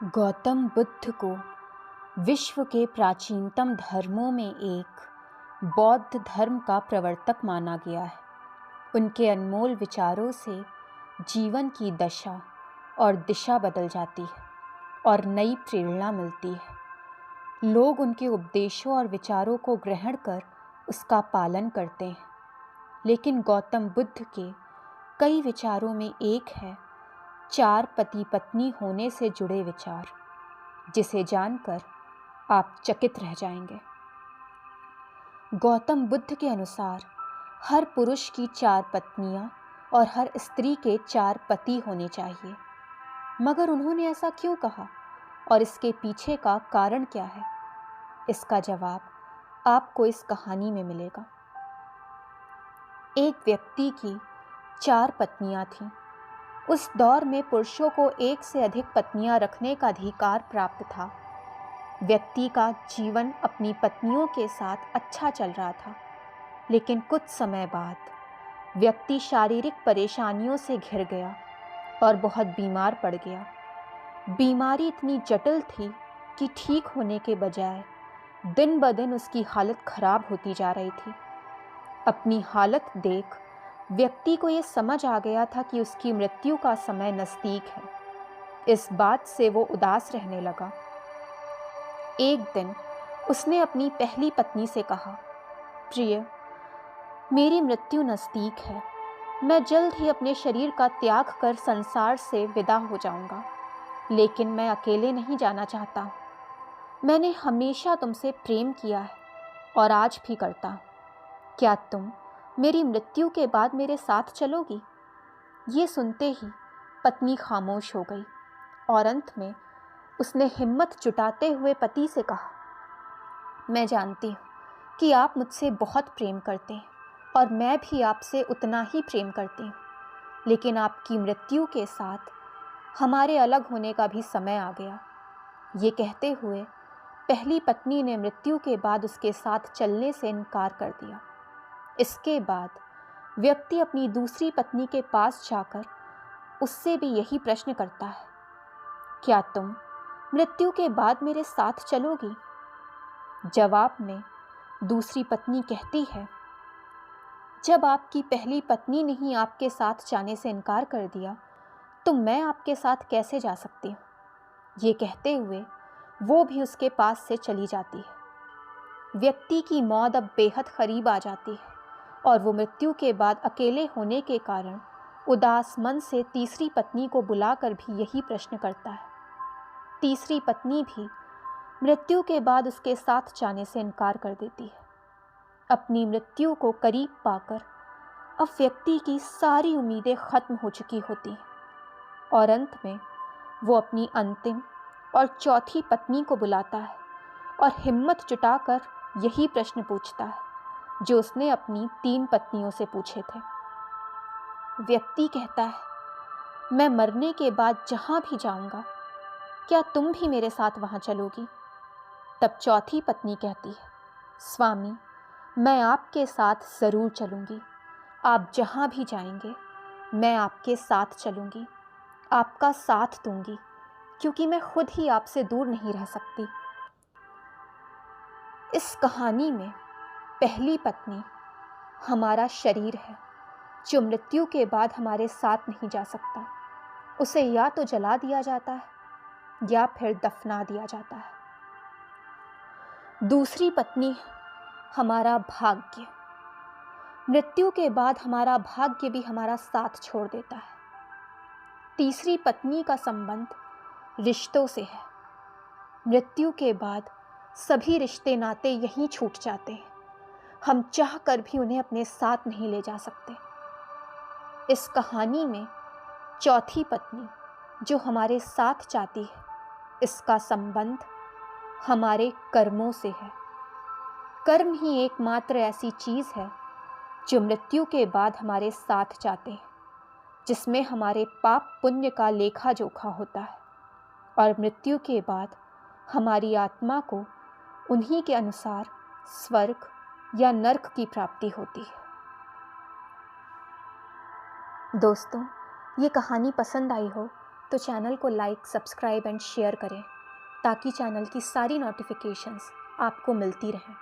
गौतम बुद्ध को विश्व के प्राचीनतम धर्मों में एक बौद्ध धर्म का प्रवर्तक माना गया है। उनके अनमोल विचारों से जीवन की दशा और दिशा बदल जाती है और नई प्रेरणा मिलती है। लोग उनके उपदेशों और विचारों को ग्रहण कर उसका पालन करते हैं। लेकिन गौतम बुद्ध के कई विचारों में एक है 4 पति पत्नी होने से जुड़े विचार, जिसे जानकर आप चकित रह जाएंगे। गौतम बुद्ध के अनुसार हर पुरुष की 4 पत्नियां और हर स्त्री के 4 पति होने चाहिए। मगर उन्होंने ऐसा क्यों कहा और इसके पीछे का कारण क्या है? इसका जवाब आपको इस कहानी में मिलेगा। एक व्यक्ति की 4 पत्नियां थीं। उस दौर में पुरुषों को एक से अधिक पत्नियां रखने का अधिकार प्राप्त था। व्यक्ति का जीवन अपनी पत्नियों के साथ अच्छा चल रहा था, लेकिन कुछ समय बाद व्यक्ति शारीरिक परेशानियों से घिर गया और बहुत बीमार पड़ गया। बीमारी इतनी जटिल थी कि ठीक होने के बजाय दिन ब दिन उसकी हालत खराब होती जा रही थी। अपनी हालत देख व्यक्ति को यह समझ आ गया था कि उसकी मृत्यु का समय नज़दीक है। इस बात से वो उदास रहने लगा। एक दिन उसने अपनी पहली पत्नी से कहा, प्रिय, मेरी मृत्यु नज़दीक है। मैं जल्द ही अपने शरीर का त्याग कर संसार से विदा हो जाऊंगा, लेकिन मैं अकेले नहीं जाना चाहता। मैंने हमेशा तुमसे प्रेम किया है और आज भी करता हूँ। क्या तुम मेरी मृत्यु के बाद मेरे साथ चलोगी? ये सुनते ही पत्नी खामोश हो गई और अंत में उसने हिम्मत जुटाते हुए पति से कहा, मैं जानती हूँ कि आप मुझसे बहुत प्रेम करते हैं और मैं भी आपसे उतना ही प्रेम करती हूँ, लेकिन आपकी मृत्यु के साथ हमारे अलग होने का भी समय आ गया। ये कहते हुए पहली पत्नी ने मृत्यु के बाद उसके साथ चलने से इनकार कर दिया। इसके बाद व्यक्ति अपनी दूसरी पत्नी के पास जाकर उससे भी यही प्रश्न करता है, क्या तुम मृत्यु के बाद मेरे साथ चलोगी? जवाब में दूसरी पत्नी कहती है, जब आपकी पहली पत्नी ने ही आपके साथ जाने से इनकार कर दिया, तो मैं आपके साथ कैसे जा सकती हूँ? ये कहते हुए वो भी उसके पास से चली जाती है। व्यक्ति की मौत अब बेहद करीब आ जाती है और वो मृत्यु के बाद अकेले होने के कारण उदास मन से तीसरी पत्नी को बुलाकर भी यही प्रश्न करता है। तीसरी पत्नी भी मृत्यु के बाद उसके साथ जाने से इनकार कर देती है। अपनी मृत्यु को करीब पाकर अब व्यक्ति की सारी उम्मीदें खत्म हो चुकी होती हैं और अंत में वो अपनी अंतिम और चौथी पत्नी को बुलाता है और हिम्मत जुटाकर यही प्रश्न पूछता है जो उसने अपनी 3 पत्नियों से पूछे थे। व्यक्ति कहता है, मैं मरने के बाद जहाँ भी जाऊँगा, क्या तुम भी मेरे साथ वहाँ चलोगी? तब चौथी पत्नी कहती है, स्वामी, मैं आपके साथ ज़रूर चलूँगी। आप जहाँ भी जाएंगे मैं आपके साथ चलूँगी, आपका साथ दूँगी, क्योंकि मैं खुद ही आपसे दूर नहीं रह सकती। इस कहानी में पहली पत्नी हमारा शरीर है जो मृत्यु के बाद हमारे साथ नहीं जा सकता। उसे या तो जला दिया जाता है या फिर दफना दिया जाता है। दूसरी पत्नी हमारा भाग्य। मृत्यु के बाद हमारा भाग्य भी हमारा साथ छोड़ देता है। तीसरी पत्नी का संबंध रिश्तों से है। मृत्यु के बाद सभी रिश्ते नाते यहीं छूट जाते हैं। हम चाह कर भी उन्हें अपने साथ नहीं ले जा सकते। इस कहानी में चौथी पत्नी जो हमारे साथ जाती है, इसका संबंध हमारे कर्मों से है। कर्म ही एकमात्र ऐसी चीज़ है जो मृत्यु के बाद हमारे साथ जाते हैं, जिसमें हमारे पाप पुण्य का लेखा जोखा होता है और मृत्यु के बाद हमारी आत्मा को उन्हीं के अनुसार स्वर्ग या नर्क की प्राप्ति होती है। दोस्तों, ये कहानी पसंद आई हो तो चैनल को लाइक, सब्सक्राइब एंड शेयर करें ताकि चैनल की सारी नोटिफिकेशंस आपको मिलती रहें।